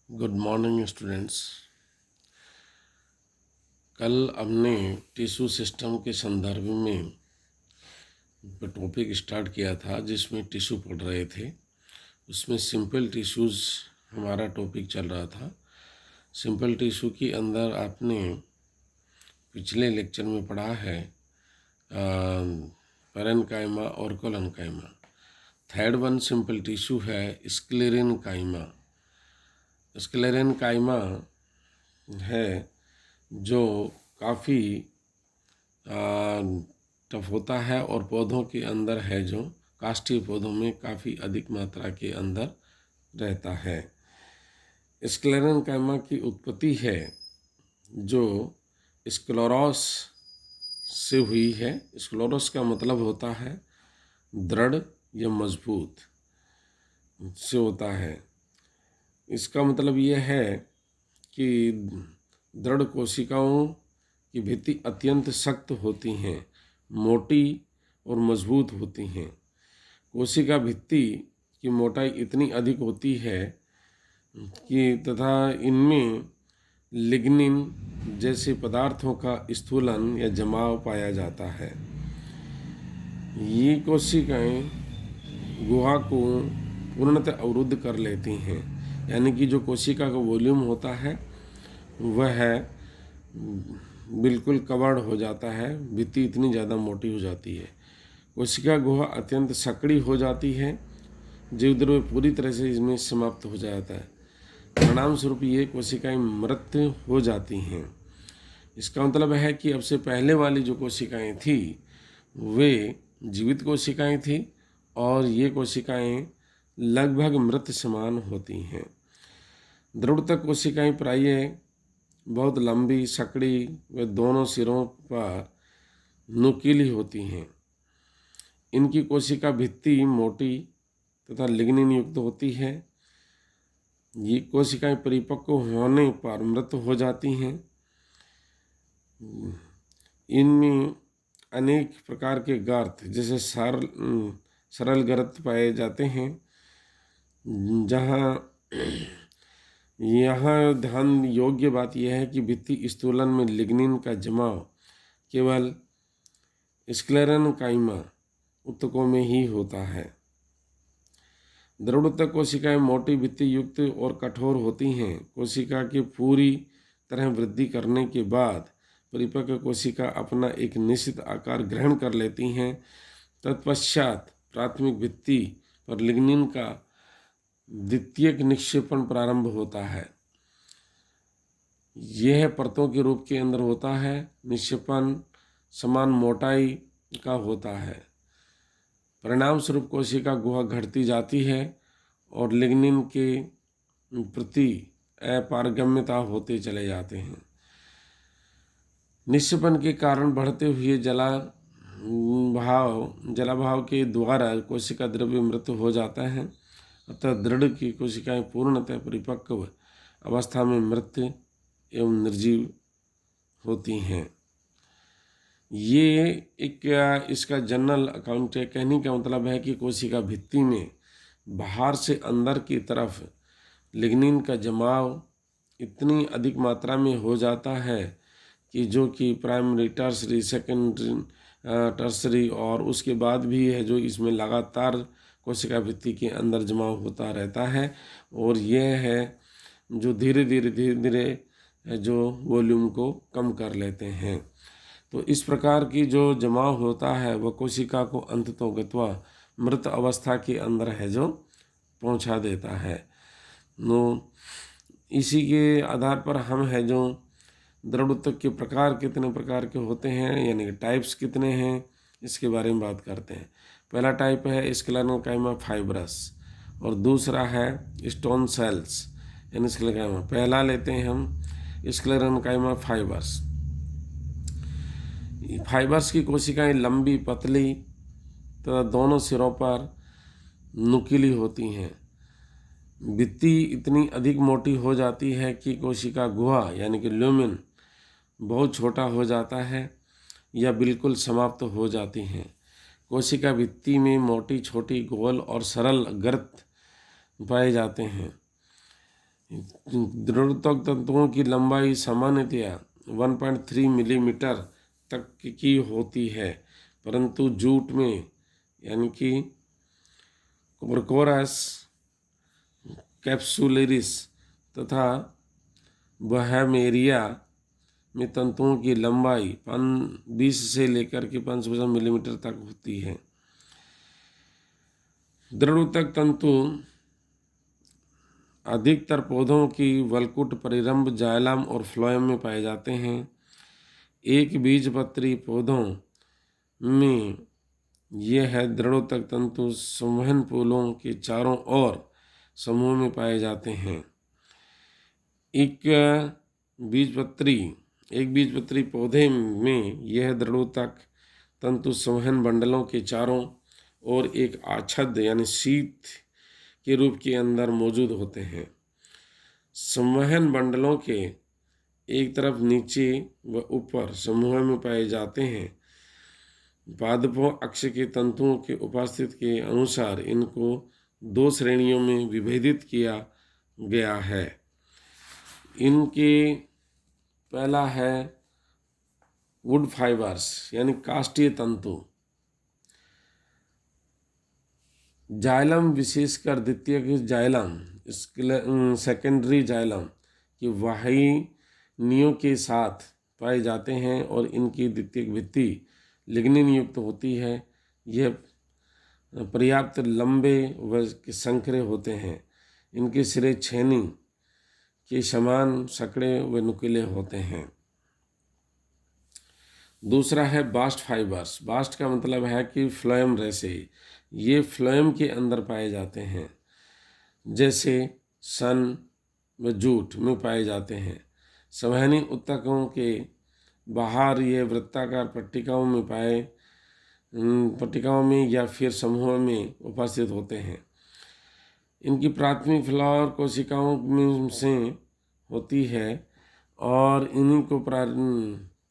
Good morning students. कल हमने tissue system के संदर्भ में टॉपिक स्टार्ट किया था जिसमें टिश्यू पढ़ रहे थे। उसमें सिंपल टिश्यूज़ हमारा टॉपिक चल रहा था। सिंपल टिश्यू के अंदर आपने पिछले लेक्चर में पढ़ा है पैरेन्काइमा और collenchyma. Third one simple tissue है स्क्लेरेन्काइमा। स्क्लेरेन्काइमा है जो काफ़ी टफ होता है और पौधों के अंदर है जो काष्ठीय पौधों में काफ़ी अधिक मात्रा के अंदर रहता है। स्क्लेरेन्काइमा की उत्पत्ति है जो स्क्लेरोस से हुई है। स्क्लेरोस का मतलब होता है दृढ़ या मजबूत से होता है। इसका मतलब यह है कि दृढ़ कोशिकाओं की भित्ति अत्यंत सख्त होती हैं, मोटी और मजबूत होती हैं। कोशिका भित्ति की मोटाई इतनी अधिक होती है कि तथा इनमें लिग्निन जैसे पदार्थों का स्थूलन या जमाव पाया जाता है। ये कोशिकाएं गुहा को पूर्णतः अवरुद्ध कर लेती हैं, यानी कि जो कोशिका का वॉल्यूम होता है वह बिल्कुल कवर्ड हो जाता है, भित्ति इतनी ज़्यादा मोटी हो जाती है। कोशिका गुहा अत्यंत सकड़ी हो जाती है, जीवद्रव्य पूरी तरह से इसमें समाप्त हो जाता है। परिणाम स्वरूप ये कोशिकाएं मृत हो जाती हैं। इसका मतलब है कि अब से पहले वाली जो कोशिकाएं थी वे जीवित कोशिकाएं थी और ये कोशिकाएं लगभग मृत समान होती हैं। दृढ़तक कोशिकाएं प्रायः बहुत लंबी, सकड़ी व दोनों सिरों पर नुकीली होती हैं। इनकी कोशिका भित्ति मोटी तथा लिग्निन युक्त होती है। ये कोशिकाएं परिपक्व होने पर मृत हो जाती हैं। इनमें अनेक प्रकार के गर्त जैसे सरल गर्त पाए जाते हैं, यहाँ ध्यान योग्य बात यह है कि भित्ति स्थूलन में लिग्निन का जमाव केवल स्क्लेरेन्काइमा ऊतकों में ही होता है। दृढ़ कोशिकाएं मोटी भित्ति युक्त और कठोर होती हैं। कोशिका की पूरी तरह वृद्धि करने के बाद परिपक्व कोशिका अपना एक निश्चित आकार ग्रहण कर लेती हैं। तत्पश्चात प्राथमिक भित्ति पर लिग्निन का द्वितीयक निक्षेपण प्रारंभ होता है। यह परतों के रूप के अंदर होता है। निक्षेपण समान मोटाई का होता है। परिणाम स्वरूप कोशिका गुहा घटती जाती है और लिग्निन के प्रति अपारगम्यता होते चले जाते हैं। निक्षेपण के कारण बढ़ते हुए जलाभाव के द्वारा कोशिका द्रव्य मृत हो जाता है। अतः दृढ़ की कोशिकाएं पूर्णतः परिपक्व अवस्था में मृत एवं निर्जीव होती हैं। ये एक इसका जनरल अकाउंट है। कहने का मतलब है कि कोशिका भित्ति में बाहर से अंदर की तरफ लिग्निन का जमाव इतनी अधिक मात्रा में हो जाता है कि जो कि प्राइमरी, टर्सरी, सेकेंडरी, टर्सरी और उसके बाद भी है जो इसमें लगातार कोशिका भित्ति के अंदर जमाव होता रहता है। और यह है जो धीरे धीरे जो वॉल्यूम को कम कर लेते हैं। तो इस प्रकार की जो जमाव होता है वह कोशिका को अंततोगत्वा मृत अवस्था के अंदर है जो पहुंचा देता है। तो इसी के आधार पर हम है जो दृढ़ ऊतक के प्रकार कितने प्रकार के होते हैं, यानी कि टाइप्स कितने हैं, इसके बारे में बात करते हैं। पहला टाइप है स्क्लेरेन्काइमा फाइब्रस और दूसरा है स्टोन सेल्स यानी स्क्लेरेन्काइमा। पहला लेते हैं हम स्क्लेरेन्काइमा फाइबर्स। फाइबर्स की कोशिकाएं लंबी, पतली तथा दोनों सिरों पर नुकीली होती हैं। भित्ति इतनी अधिक मोटी हो जाती है कि कोशिका गुहा यानी कि ल्यूमेन बहुत छोटा हो जाता है या बिल्कुल समाप्त हो जाती हैं। कोशिका भित्ति में मोटी, छोटी, गोल और सरल गर्त पाए जाते हैं। दृढ़ोत्तक तंतुओं की लंबाई सामान्यतया 1.3 मिलीमीटर तक की होती है, परंतु जूट में यानी कि कोरकोरस कैप्सुलरिस तथा बहमेरिया में तंतुओं की लंबाई 20 से लेकर के 550 मिलीमीटर तक होती है। दृढ़ोत्तक तंतु अधिकतर पौधों की वलकुट, परिरंभ, जाइलम और फ्लोएम में पाए जाते हैं। एक बीजपत्री पौधों में यह दृढ़ोत्तक तंतु संवहन फूलों के चारों ओर समूह में पाए जाते हैं। एक बीजपत्री पौधे में यह दृढ़ोत्तक तंतु संवहन बंडलों के चारों ओर एक आच्छाद यानी शीत के रूप के अंदर मौजूद होते हैं। संवहन बंडलों के एक तरफ नीचे व ऊपर समूह में पाए जाते हैं। पादपों अक्ष के तंतुओं के उपस्थिति के अनुसार इनको 2 श्रेणियों में विभेदित किया गया है। इनके पहला है वुड फाइबर्स यानी काष्ठीय तंतु। जाइलम, विशेषकर द्वितीयक जाइलम, सेकेंडरी जाइलम की वाहिनियों के साथ पाए जाते हैं और इनकी द्वितीयक भित्ति लिग्निन युक्त होती है। यह पर्याप्त लंबे व संकरे होते हैं। इनके सिरे छेनी के समान सकड़े व नुकीले होते हैं। दूसरा है बास्ट फाइबर्स। बास्ट का मतलब है कि फ्लोएम रेशे। ये फ्लोएम के अंदर पाए जाते हैं, जैसे सन व जूट में पाए जाते हैं। संवहनी ऊतकों के बाहर ये वृत्ताकार पट्टिकाओं में या फिर समूह में उपस्थित होते हैं। इनकी प्राथमिक फ्लावर कोशिकाओं में से होती है और इन्हीं को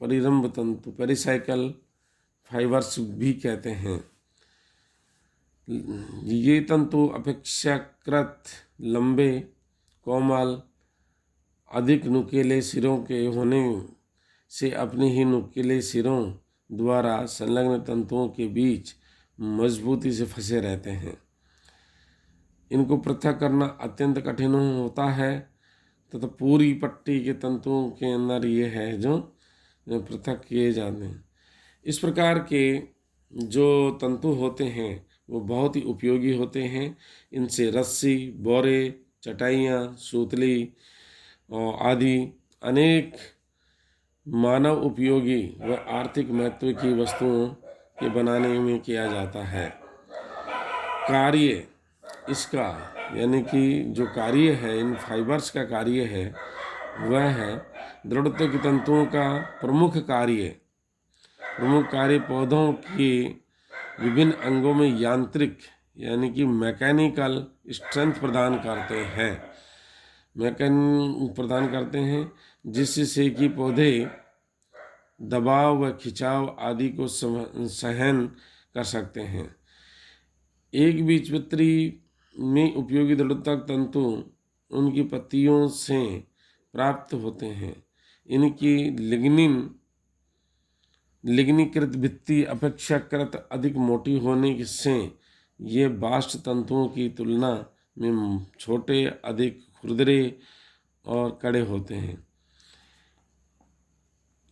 परिरंभ तंतु, पेरिसाइकल फाइबर्स भी कहते हैं। ये तंतु अपेक्षाकृत लंबे, कोमल, अधिक नुकीले सिरों के होने से अपने ही नुकीले सिरों द्वारा संलग्न तंतुओं के बीच मजबूती से फंसे रहते हैं। इनको पृथक करना अत्यंत कठिन होता है तथा पूरी पट्टी के तंतुओं के अंदर ये है जो पृथक किए जाते हैं। इस प्रकार के जो तंतु होते हैं वो बहुत ही उपयोगी होते हैं। इनसे रस्सी, बोरे, चटाइयाँ, सूतली आदि अनेक मानव उपयोगी व आर्थिक महत्व की वस्तुओं के बनाने में किया जाता है। कार्य इसका यानी कि जो कार्य है, इन फाइबर्स का कार्य है वह है दृढ़ोत्तक तंतुओं का प्रमुख कार्य पौधों के विभिन्न अंगों में यांत्रिक यानी कि मैकेनिकल स्ट्रेंथ प्रदान करते हैं जिससे कि पौधे दबाव व खिंचाव आदि को सहन कर सकते हैं। एक बीजपत्री में उपयोगी दृढ़ोत्तक तंतु उनकी पत्तियों से प्राप्त होते हैं। इनकी लिग्नीकृत भित्ति अपेक्षाकृत अधिक मोटी होने से ये बास्ट तंतुओं की तुलना में छोटे, अधिक खुरदरे और कड़े होते हैं।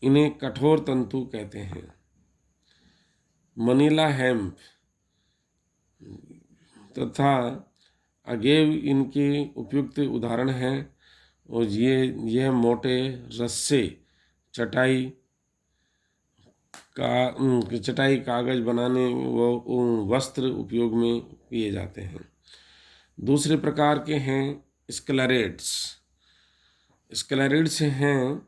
इन्हें कठोर तंतु कहते हैं। मनीला हेम्प तथा अगेव इनके उपयुक्त उदाहरण हैं और यह मोटे रस्से, चटाई, कागज बनाने व वस्त्र उपयोग में किए जाते हैं। दूसरे प्रकार के हैं स्क्लेरेट्स हैं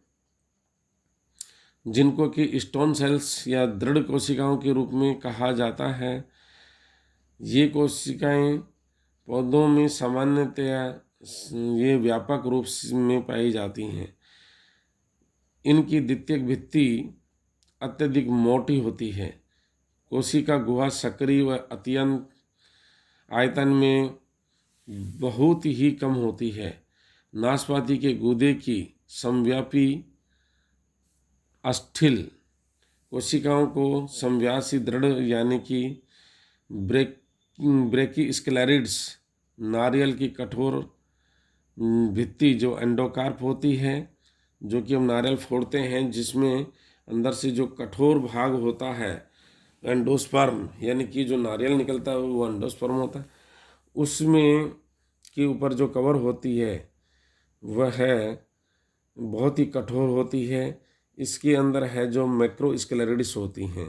जिनको कि स्टोन सेल्स या दृढ़ कोशिकाओं के रूप में कहा जाता है। ये कोशिकाएं पौधों में सामान्यतया ये व्यापक रूप में पाई जाती हैं। इनकी द्वितीयक भित्ति अत्यधिक मोटी होती है। कोशिका गुहा सक्रिय व अत्यंत आयतन में बहुत ही कम होती है। नाशपाती के गूदे की समव्यापी अस्थिल कोशिकाओं को समव्यासी दृढ़ यानी कि ब्रेकीस्क्लेरिड्स, नारियल की कठोर भित्ति जो एंडोकार्प होती है, जो कि हम नारियल फोड़ते हैं जिसमें अंदर से जो कठोर भाग होता है एंडोस्पर्म, यानी कि जो नारियल निकलता है वो एंडोस्पर्म होता है, उसमें के ऊपर जो कवर होती है वह बहुत ही कठोर होती है। इसके अंदर है जो मैक्रोस्क्लेरिड्स होती हैं।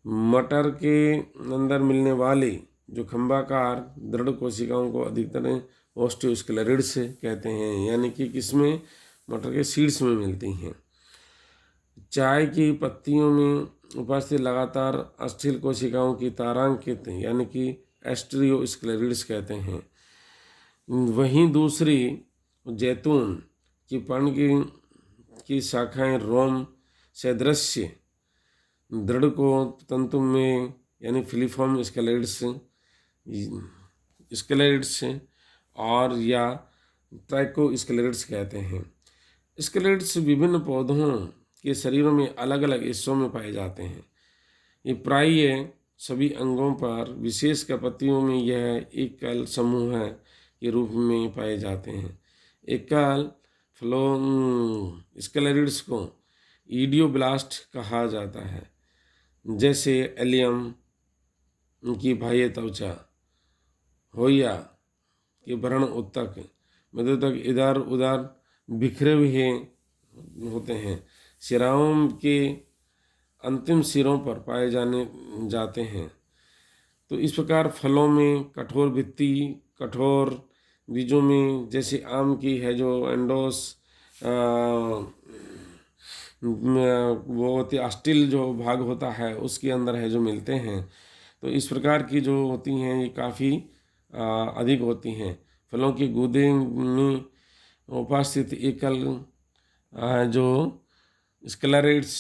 मटर के अंदर मिलने वाली जो खंभाकार दृढ़ कोशिकाओं को अधिकतर ओस्टियोस्क्लेरिड्स कहते हैं, यानी कि किसमें, मटर के सीड्स में मिलती हैं। चाय की पत्तियों में उपस्थित लगातार अस्थिल कोशिकाओं की तारांकित यानी कि एस्टियोस्क्लेरिड्स कहते हैं। वहीं दूसरी जैतून की पर्ण की शाखाएं रोम सदृश्य दृढ़ को तंतु में यानी फिलीफॉर्म स्केलेरिड्स और या ट्राइकोस्केलेरिड्स कहते हैं। स्केलेरिड्स विभिन्न पौधों के शरीरों में अलग अलग हिस्सों में पाए जाते हैं। ये प्रायः सभी अंगों पर, विशेषकर पत्तियों में यह एकल समूह के रूप में पाए जाते हैं। एकल स्केलेरिड्स को इडियोब्लास्ट कहा जाता है, जैसे एलियम की बाह्य त्वचा, होया के व्रण उत्तक, मध्यतक इधर उधर बिखरे हुए होते हैं, शिराओं के अंतिम सिरों पर पाए जाते हैं। तो इस प्रकार फलों में कठोर भित्ति, कठोर बीजों में जैसे आम की है जो एंडोस वो होती अस्टिल जो भाग होता है उसके अंदर है जो मिलते हैं। तो इस प्रकार की जो होती हैं ये काफ़ी अधिक होती हैं। फलों के गूदे में उपस्थित एकल जो स्क्लेरिड्स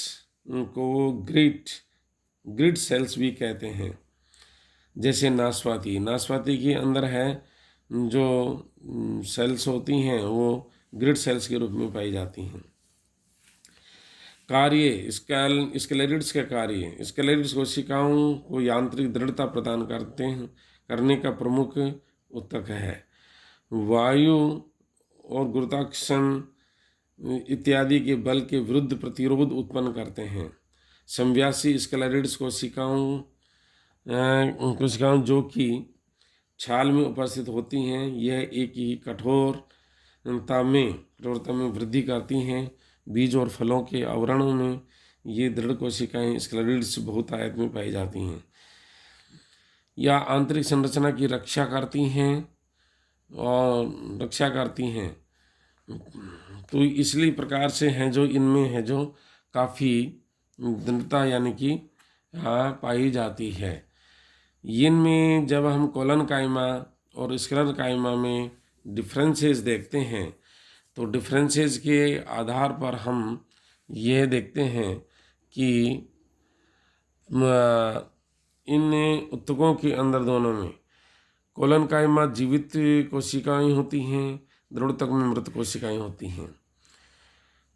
को ग्रिड सेल्स भी कहते हैं। जैसे नाशपाती के अंदर है जो सेल्स होती हैं वो ग्रिड सेल्स के रूप में पाई जाती हैं। कार्य स्क्लेरिड्स का कार्य, स्क्लेरिड्स कोशिकाओं को यांत्रिक दृढ़ता प्रदान करने का प्रमुख उत्तक है। वायु और गुरुत्वाकर्षण इत्यादि के बल के विरुद्ध प्रतिरोध उत्पन्न करते हैं। समव्यासी स्क्लेरिड्स कोशिकाओं जो कि छाल में उपस्थित होती हैं, यह एक ही कठोरता में वृद्धि करती हैं। बीज और फलों के आवरणों में ये दृढ़ कोशिकाएं स्क्लेरिड्स बहुतायत में पाई जाती हैं या आंतरिक संरचना की रक्षा करती हैं। तो इसलिए प्रकार से हैं जो इनमें है जो काफ़ी दृढ़ता यानी कि पाई जाती है। इनमें जब हम कोलन कायमा और स्क्लेरल कायमा में डिफरेंसेस देखते हैं तो डिफरेंसेस के आधार पर हम यह देखते हैं कि इन उत्तकों के अंदर दोनों में कोलन कायमा जीवित कोशिकाएं होती हैं, दृढ़तक में मृत कोशिकाएं होती हैं।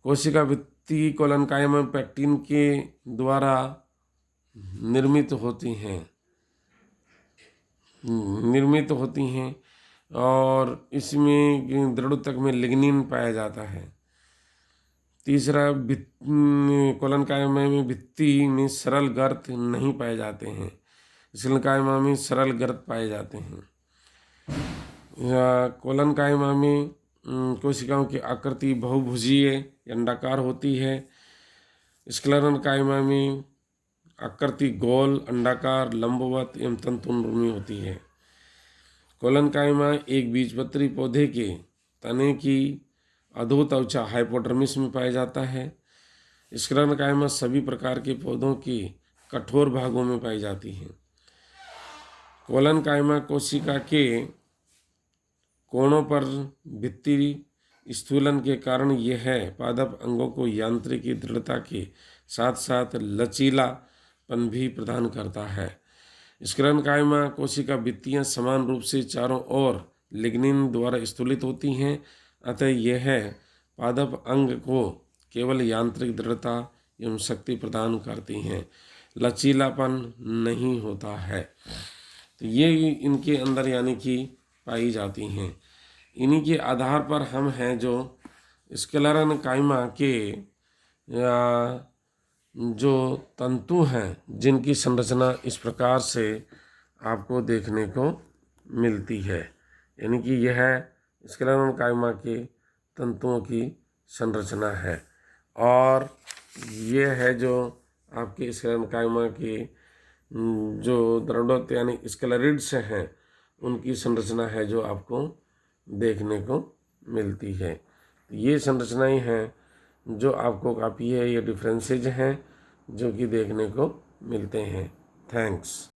कोशिका भित्ति कोलन कायमा पैक्टिन के द्वारा निर्मित होती हैं और इसमें दृढ़तक में लिग्निन पाया जाता है। तीसरा, कोलन कायमा में भित्ति में सरल गर्त नहीं पाए जाते हैं, स्क्लेरल कायमा में सरल गर्त पाए जाते हैं। कोलन कायमा में कोशिकाओं की आकृति बहुभुजीय अंडाकार होती है। स्क्लेरल कायमा में आकृति गोल, अंडाकार, लंबवत एवं तंतुनुमी होती है। कोलन कायमा एक बीजपत्री पौधे के तने की अधोत्वचा हाइपोडर्मिस में पाया जाता है। स्क्लेरल कायमा सभी प्रकार के पौधों के कठोर भागों में पाई जाती है। कोलन कायमा कोशिका के कोणों पर भित्ति स्थूलन के कारण यह पादप अंगों को यांत्रिकी दृढ़ता के साथ साथ लचीलापन भी प्रदान करता है। स्क्लेरल कायमा कोशिका भित्तियां समान रूप से चारों ओर लिग्निन द्वारा स्थूलित होती हैं अतः यह पादप अंग को केवल यांत्रिक दृढ़ता एवं शक्ति प्रदान करती हैं, लचीलापन नहीं होता है। तो ये इनके अंदर यानी कि पाई जाती हैं। इन्हीं के आधार पर हम हैं जो स्क्लेरन काइमा के जो तंतु हैं जिनकी संरचना इस प्रकार से आपको देखने को मिलती है, यानी कि यह स्क्लेरन काइमा के तंतुओं की संरचना है। और ये है जो आपके स्क्लेरन काइमा के जो दृढ़ोक्त यानी स्क्लेरिड्स हैं उनकी संरचना है जो आपको देखने को मिलती है। ये संरचनाएं हैं जो आपको काफ़ी है, ये डिफरेंसेज हैं जो कि देखने को मिलते हैं। थैंक्स।